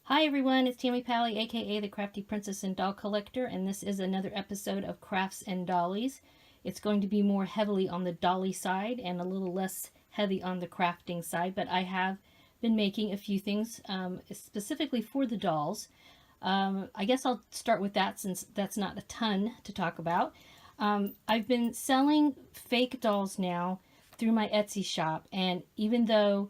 Hi everyone, it's Tammy Pally, aka the Crafty Princess and Doll Collector, and this is another episode of Crafts and Dollies. It's going to be more heavily on the dolly side and a little less heavy on the crafting side, but I have been making a few things specifically for the dolls. I guess I'll start with that since that's not a ton to talk about. I've been selling fake dolls now through my Etsy shop, and even though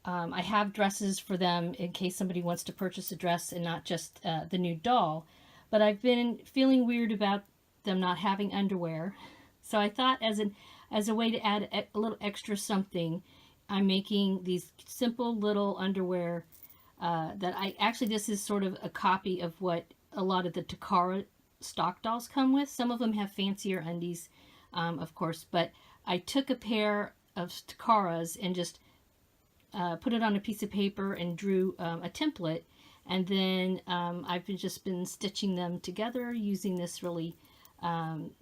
I have dresses for them in case somebody wants to purchase a dress and not just the new doll. But I've been feeling weird about them not having underwear. So I thought as a way to add a little extra something, I'm making these simple little underwear that this is sort of a copy of what a lot of the Takara stock dolls come with. Some of them have fancier undies, of course, but I took a pair of Takaras and just put it on a piece of paper and drew a template, and then I've just been stitching them together using this really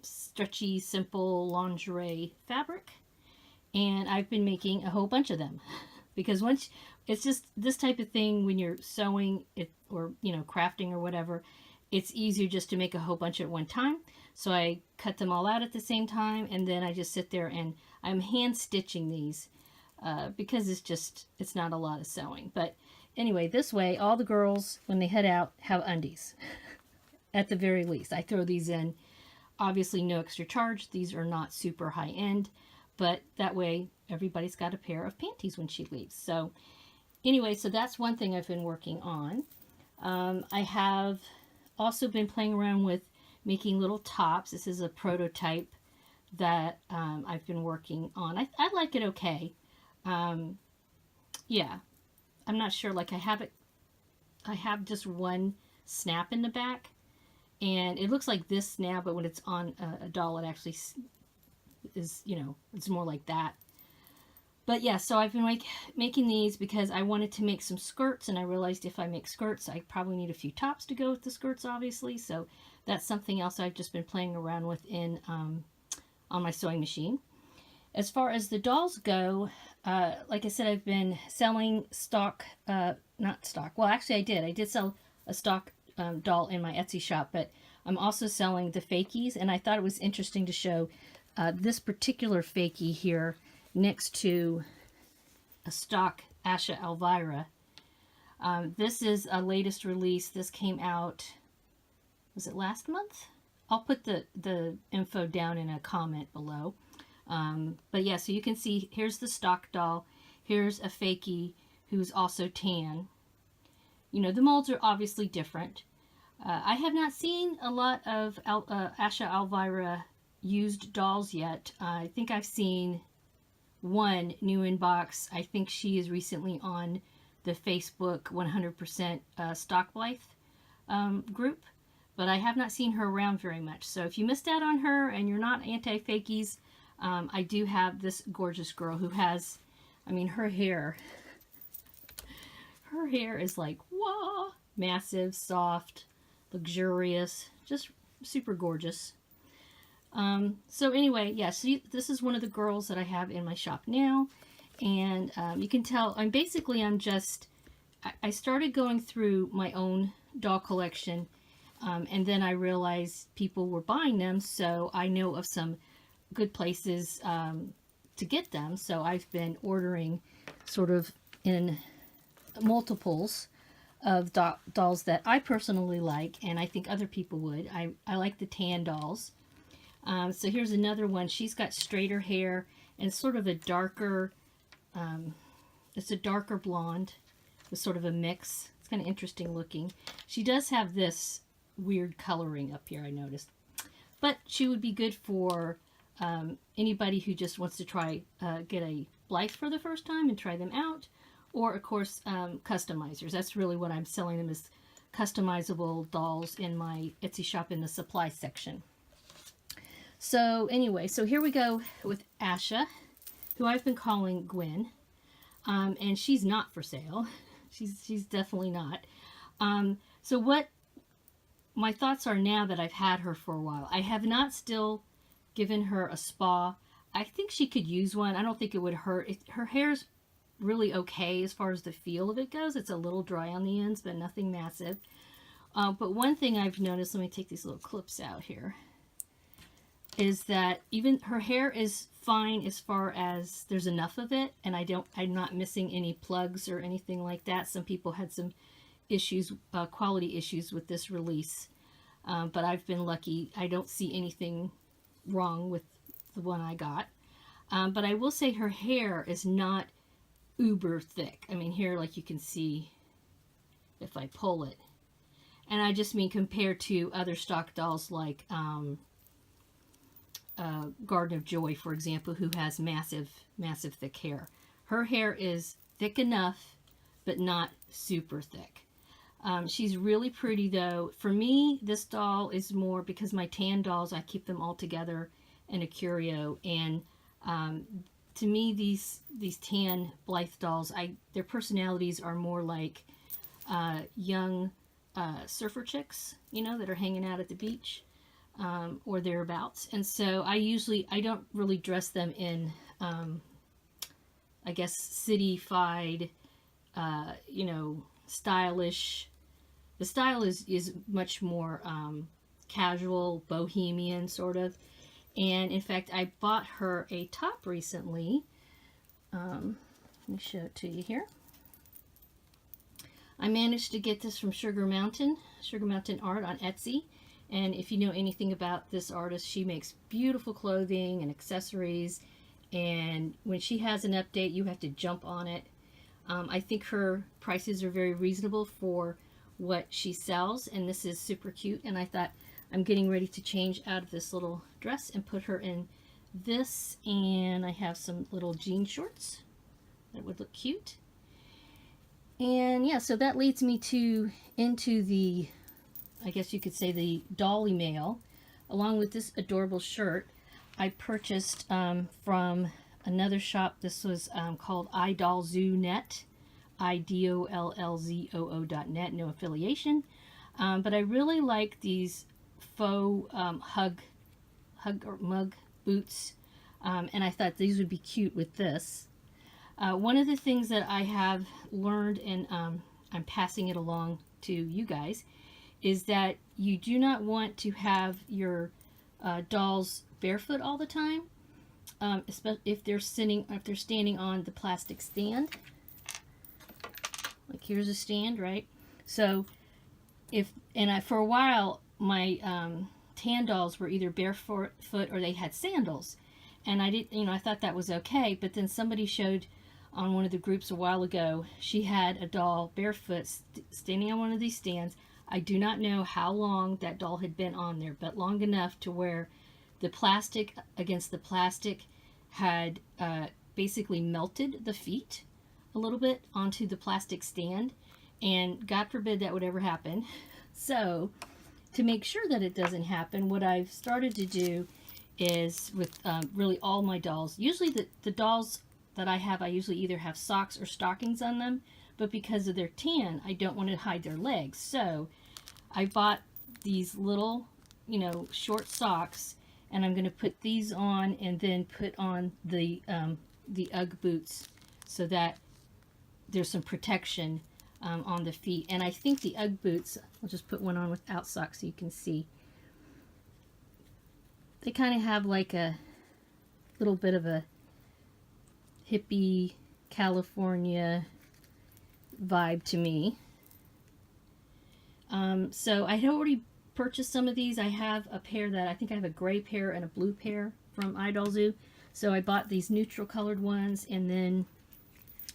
stretchy, simple lingerie fabric, and I've been making a whole bunch of them because once it's just this type of thing when you're sewing it or crafting or whatever, it's easier just to make a whole bunch at one time. So I cut them all out at the same time, and then I just sit there and I'm hand stitching these. Because it's not a lot of sewing. But anyway, this way, all the girls, when they head out, have undies. At the very least. I throw these in. Obviously, no extra charge. These are not super high-end. But that way, everybody's got a pair of panties when she leaves. So anyway, so that's one thing I've been working on. I have also been playing around with making little tops. This is a prototype that I've been working on. I like it okay. Yeah, I'm not sure, like I have just one snap in the back, and it looks like this now, but when it's on a doll, it actually is, it's more like that. But yeah, so I've been making these because I wanted to make some skirts, and I realized if I make skirts, I probably need a few tops to go with the skirts, obviously, so that's something else I've just been playing around with on my sewing machine. As far as the dolls go, like I said, I've been selling stock, not stock. Well, actually I did sell a stock doll in my Etsy shop, but I'm also selling the fakies, and I thought it was interesting to show this particular fakie here next to a stock Asha Alvira. This is a latest release. This came out, was it last month? I'll put the info down in a comment below. But yeah, so you can see here's the stock doll. Here's a fakie who's also tan. The molds are obviously different. I have not seen a lot of Asha Alvira used dolls yet. I think I've seen one new in box. I think she is recently on the Facebook 100% Stock Blythe group, but I have not seen her around very much. So if you missed out on her and you're not anti-fakies, I do have this gorgeous girl who has, her hair is like, whoa, massive, soft, luxurious, just super gorgeous. So anyway, yeah, so this is one of the girls that I have in my shop now, and you can tell, I started going through my own doll collection, and then I realized people were buying them, so I know of some good places to get them, so I've been ordering sort of in multiples of dolls that I personally like, and I think other people would. I like the tan dolls. So here's another one. She's got straighter hair and sort of a darker, it's a darker blonde with sort of a mix. It's kind of interesting looking. She does have this weird coloring up here, I noticed, but she would be good for anybody who just wants to try get a Blythe for the first time and try them out, or of course customizers. That's really what I'm selling them, as customizable dolls in my Etsy shop in the supply section. So anyway, so here we go with Asha, who I've been calling Gwen, and she's not for sale. She's definitely not. So what my thoughts are now that I've had her for a while, I have not still given her a spa. I think she could use one. I don't think it would hurt. Her hair's really okay as far as the feel of it goes. It's a little dry on the ends, but nothing massive. But one thing I've noticed, let me take these little clips out here, is that even her hair is fine as far as there's enough of it, and I'm not missing any plugs or anything like that. Some people had some issues, quality issues with this release, but I've been lucky. I don't see anything wrong with the one I got. But I will say her hair is not uber thick. I mean, here, like you can see if I pull it. And I just mean compared to other stock dolls like Garden of Joy, for example, who has massive, massive thick hair. Her hair is thick enough, but not super thick. She's really pretty, though. For me, this doll is more, because my tan dolls, I keep them all together in a curio, and to me, these tan Blythe dolls, their personalities are more like young surfer chicks, you know, that are hanging out at the beach or thereabouts. And so I don't really dress them in, I guess, city-fied, you know, stylish. The style is much more casual, bohemian sort of. And in fact, I bought her a top recently. Let me show it to you here. I managed to get this from Sugar Mountain Art on Etsy. And if you know anything about this artist, she makes beautiful clothing and accessories. And when she has an update, you have to jump on it. I think her prices are very reasonable for what she sells. And this is super cute. And I thought, I'm getting ready to change out of this little dress and put her in this. And I have some little jean shorts that would look cute. And yeah, so that leads me into the, I guess you could say, the Dolly mail. Along with this adorable shirt, I purchased from another shop. This was called iDollZoo.net, idollzoo.net, no affiliation. But I really like these faux hug or mug boots, and I thought these would be cute with this. One of the things that I have learned, and I'm passing it along to you guys, is that you do not want to have your dolls barefoot all the time, especially if they're standing on the plastic stand. Like, here's a stand, right? So for a while, my tan dolls were either barefoot or they had sandals, and I thought that was okay. But then somebody showed on one of the groups a while ago, she had a doll barefoot standing on one of these stands. I do not know how long that doll had been on there, but long enough to where the plastic against the plastic had basically melted the feet a little bit onto the plastic stand, and God forbid that would ever happen. So to make sure that it doesn't happen, what I've started to do is with really all my dolls, usually the dolls that I have, I usually either have socks or stockings on them, but because of their tan, I don't want to hide their legs. So I bought these little, short socks, and I'm going to put these on and then put on the Ugg boots so that there's some protection on the feet. And I think the Ugg boots, I'll just put one on without socks so you can see. They kind of have like a little bit of a hippie California vibe to me. So I had already purchased some of these. I have a pair that I think I have a gray pair and a blue pair from iDollZoo. So I bought these neutral colored ones, and then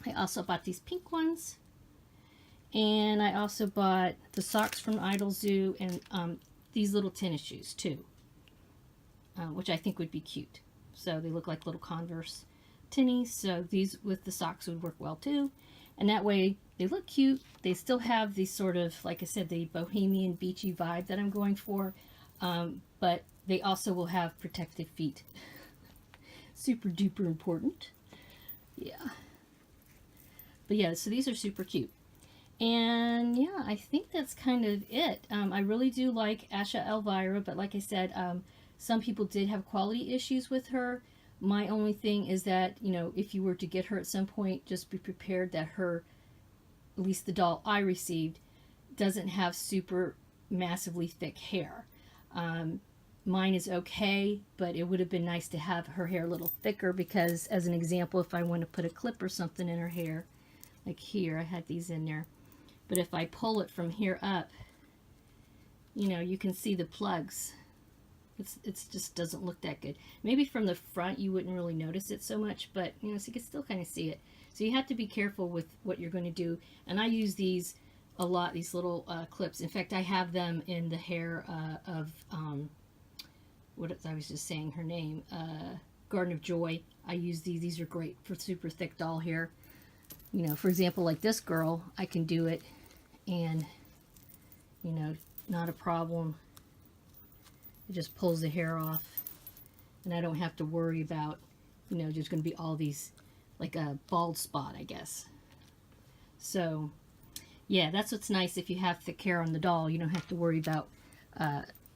I also bought these pink ones. And I also bought the socks from iDollZoo and these little tennis shoes too, which I think would be cute. So they look like little Converse tennies, so these with the socks would work well too. And that way they look cute. They still have these sort of, like I said, the bohemian beachy vibe that I'm going for, but they also will have protected feet. Super duper important. Yeah. But yeah, so these are super cute. And yeah, I think that's kind of it. I really do like Asha Alvira, but like I said, some people did have quality issues with her. My only thing is that, you know, if you were to get her at some point, just be prepared that her, at least the doll I received, doesn't have super massively thick hair. Mine is okay, but it would have been nice to have her hair a little thicker, because as an example, if I want to put a clip or something in her hair, like here, I had these in there, but if I pull it from here up, you know, you can see the plugs. It's just doesn't look that good. Maybe from the front you wouldn't really notice it so much, but you know, so you can still kind of see it. So you have to be careful with what you're going to do. And I use these a lot, these little clips. In fact, I have them in the hair of what I was just saying her name, Garden of Joy. I use these. These are great for super thick doll hair. You know, for example, like this girl, I can do it, and you know, not a problem. It just pulls the hair off, and I don't have to worry about, you know, there's going to be all these, like a bald spot, I guess. So, yeah, that's what's nice. If you have thick hair on the doll, you don't have to worry about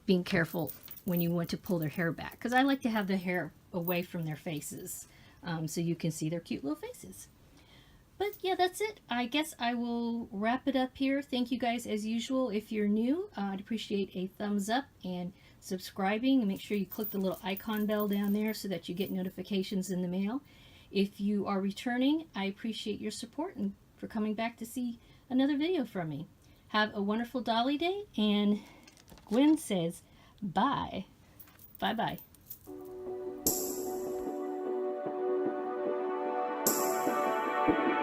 being careful when you want to pull their hair back. Because I like to have the hair away from their faces, so you can see their cute little faces. But yeah, that's it. I guess I will wrap it up here. Thank you guys as usual. If you're new, I'd appreciate a thumbs up and subscribing, and make sure you click the little icon bell down there so that you get notifications in the mail. If you are returning, I appreciate your support and for coming back to see another video from me. Have a wonderful Dolly Day, and Gwen says bye. Bye-bye. Thank you.